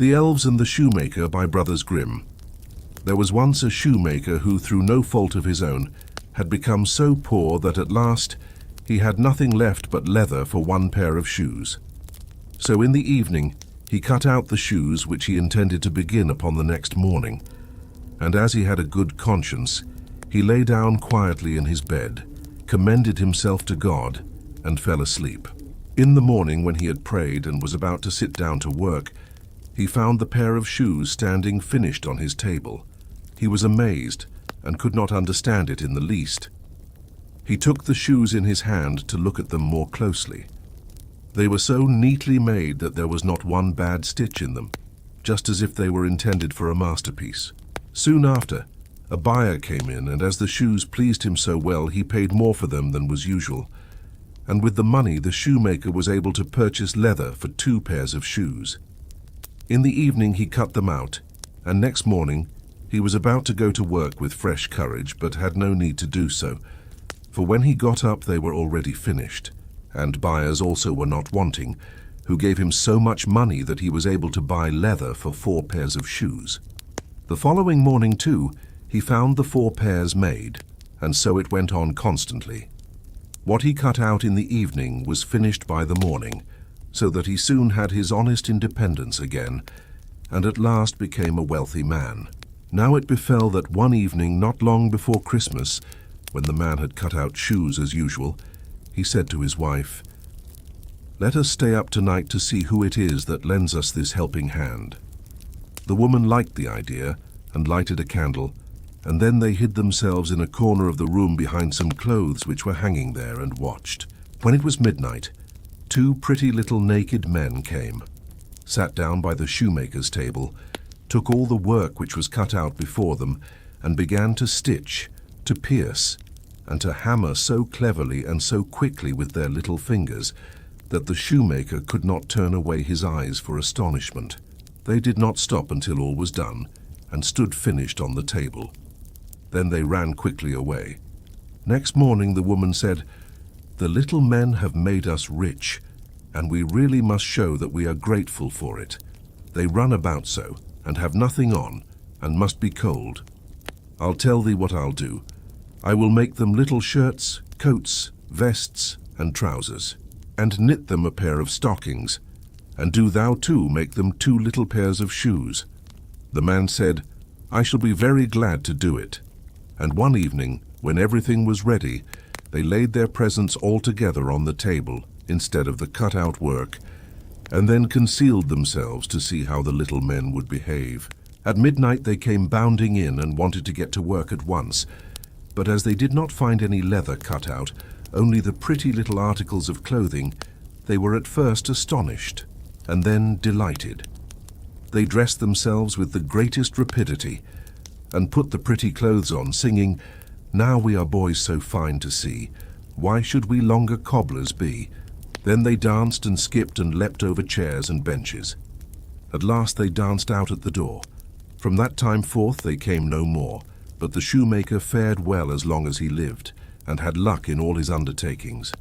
The Elves and the Shoemaker by Brothers Grimm. There was once a shoemaker who, through no fault of his own, had become so poor that at last he had nothing left but leather for one pair of shoes. So in the evening he cut out the shoes which he intended to begin upon the next morning, and as he had a good conscience, he lay down quietly in his bed, commended himself to God, and fell asleep. In the morning, when he had prayed and was about to sit down to work, he found the pair of shoes standing finished on his table. He was amazed and could not understand it in the least. He took the shoes in his hand to look at them more closely. They were so neatly made that there was not one bad stitch in them, just as if they were intended for a masterpiece. Soon after, a buyer came in, and as the shoes pleased him so well, he paid more for them than was usual. And with the money, the shoemaker was able to purchase leather for 2 pairs of shoes. In the evening he cut them out, and next morning he was about to go to work with fresh courage, but had no need to do so, for when he got up they were already finished, and buyers also were not wanting, who gave him so much money that he was able to buy leather for 4 pairs of shoes. The following morning too, he found the 4 pairs made, and so it went on constantly. What he cut out in the evening was finished by the morning, so that he soon had his honest independence again, and at last became a wealthy man. Now it befell that one evening, not long before Christmas, when the man had cut out shoes as usual, he said to his wife, "Let us stay up tonight to see who it is that lends us this helping hand." The woman liked the idea and lighted a candle, and then they hid themselves in a corner of the room behind some clothes which were hanging there, and watched. When it was midnight, 2 pretty little naked men came, sat down by the shoemaker's table, took all the work which was cut out before them, and began to stitch, to pierce, and to hammer so cleverly and so quickly with their little fingers that the shoemaker could not turn away his eyes for astonishment. They did not stop until all was done, and stood finished on the table. Then they ran quickly away. Next morning the woman said, "The little men have made us rich, and we really must show that we are grateful for it. They run about so, and have nothing on, and must be cold. I'll tell thee what I'll do. I will make them little shirts, coats, vests, and trousers, and knit them a pair of stockings, and do thou too make them 2 little pairs of shoes." The man said, "I shall be very glad to do it." And one evening, when everything was ready, they laid their presents all together on the table, instead of the cut-out work, and then concealed themselves to see how the little men would behave. At midnight they came bounding in and wanted to get to work at once, but as they did not find any leather cut out, only the pretty little articles of clothing, they were at first astonished, and then delighted. They dressed themselves with the greatest rapidity, and put the pretty clothes on, singing, "Now we are boys so fine to see, why should we longer cobblers be?" Then they danced and skipped and leapt over chairs and benches. At last they danced out at the door. From that time forth they came no more, but the shoemaker fared well as long as he lived, and had luck in all his undertakings.